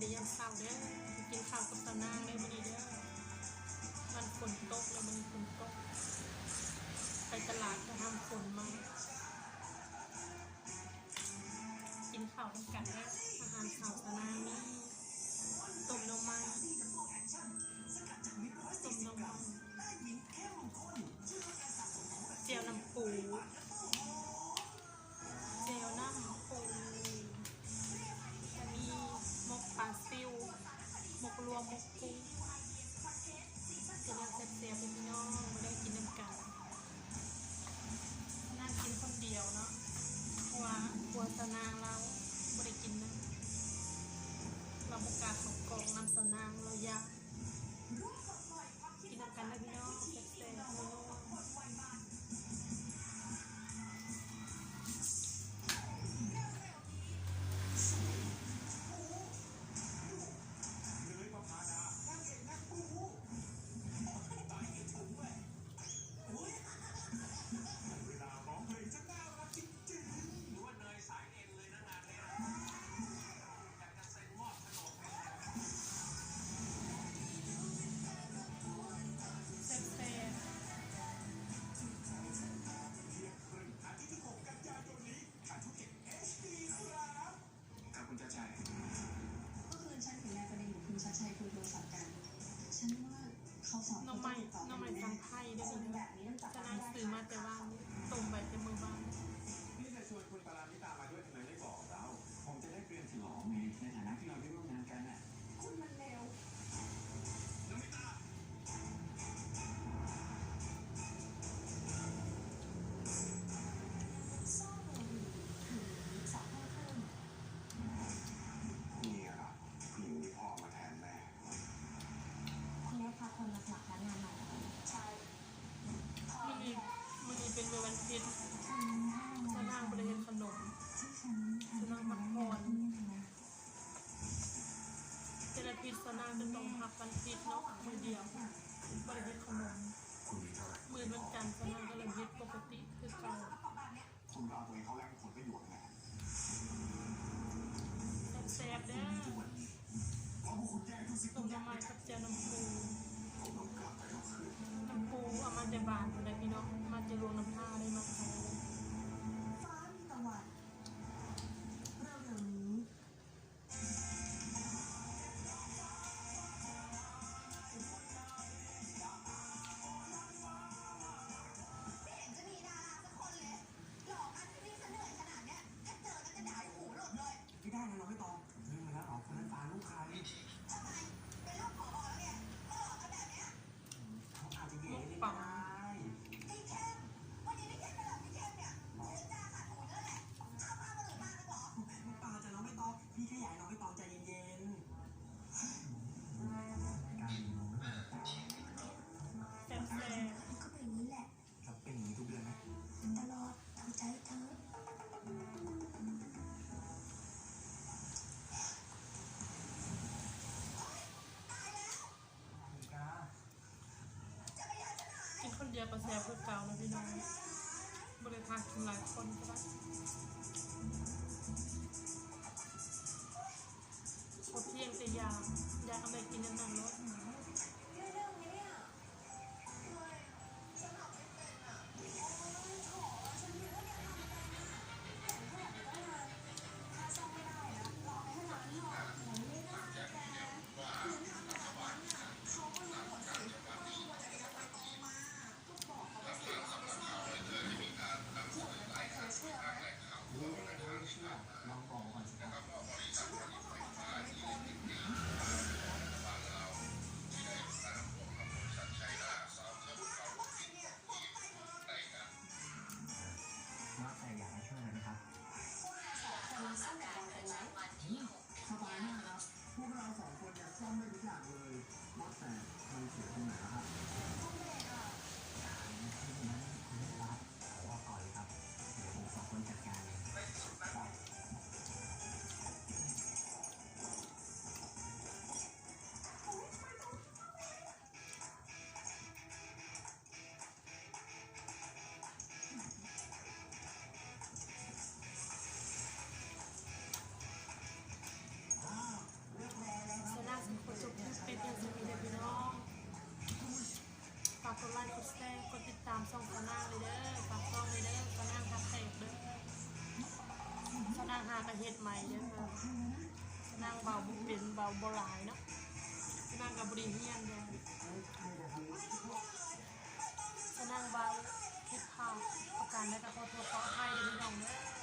ดียามเช้าเด้อกินข้าวกับตะนางได้บ่ดีเด้อมันฝนตกแล้วมันฝนตกไปตลาดจะทำฝนมากินข้าวกันเด้ออาหารข้าวตะนางนี่ต้มน้ำไม้เจียวน้ำปูเจียวน้ำปูจะมีมกปลาซิวมกรวมมกกุ้งจะเรียกเสียบๆพี่น้องไม่ได้กินน้ำกันน่ากินคนเดียวเนาะเพราะว่าหัวสนางเราไม่ได้กินนะเราประกาศของกองน้ำสนางเราอยากกินน้ำกันนะพี่น้องเสียบคุณชัดชัยเมื่อคืนฉันเห็นนายประเด็นกับคุณชัดชัยคุยโทรศัพท์กันฉันว่าเขาสองคนต้องติดต่อกันแน่คนแบบนี้ต้องจับ จะ ได้ นั่งซื้อมาแต่บ้านต้มไปแต่มือบ้าน พี่จะชวนคุณปารามิตามาด้วยทำไมไม่บอกเราผมจะได้เตรียมฉลองไงในฐานะที่เราได้ร่วมงานกันน่ะคุณมันเร็วนามิตาซ่อมมือถือสองห้าครึ่งนี่เหรอผู้หญิงที่พ่อมาแทนแม่คุณได้พาคนมาสมัครพนักงานใหม่ใช่มันเป็นวันอาทิตย์จะนั่งบริเวณขนมจะนั่งพักผ่อนเจริญพิษจะนั่งจะต้องพักวันอาทิตย์เนาะมือเดียวบริเวณขนมมือวันจันทร์จะนั่งก็เลยยึดปกติคือเก่าคุณเอาตัวเองเขาแลกผลประโยชน์ไงแซ่บๆเด้อเพราะพวกคุณแย่งทุกสิ่ง ต้มน้ำมันกับเจียวน้ำปูผมต้องกลับไปทุกคืนน้ำปูเอามาจากบ้านคนใดพี่น้องมาจากโรงน้ำผ้าได้มาขายฟ้ามีตะวันเร็วๆนี้ไม่ได้นะเราไม่ตองเรื่องแล้วออกคนนั้นฟ้าลูกใครทำไมเป็นลูกผอแล้วเนี่ยเอาแบบเนี้ยเขาอาจจะเก๋ได้พี่เข้มวันนี้พี่เข้มเป็นแบบพี่เข้มเนี่ยพูดจาขาดหูนั่นแหละข้าวมาหรือมากันหรอลูกปลาจะน้องไม่ตองพี่แค่อยากน้องไม่ตองใจเย็นๆการมีน้องแซ่บมันก็เป็นอย่างนี้แหละเราเป็นอย่างนี้ทุกเดือนไหมตลอดทำใจเธอกินคนเดียวก็แซ่บคือเก่านะพี่น้องบริทานกินหลายคนก็ได้พอเที่ยงแต่ยาเอาไปกินนั่นรถลองบอกก่อนสิครับมาแต่อยากให้ช่วยนะครับซ่อมแบบบอลเป็นไหมสบายมากครับพวกเราสองคนเนี่ยซ่อมได้ทุกอย่างเลยมาแต่มันเสียตรงไหนครับซ่อมเบรกอ่ะที่นั้นคุณไม่รับขอก่อนเลยครับเดี๋ยวผมสองคนจัดการเลย ช่องสนางเลยเด้อฝากช่องเลยเด้อสนางทักแตกเด้อสนางหากระเฮ็ดใหม่เด้อสนางเบาบุเป็นเบาบ่หลายเนาะสนางกับบริเฮียนเด้อสนางเบาเฮ็ดพลาดประการได้ก็ขอโทษขออภัยเด้อพี่น้องเด้อ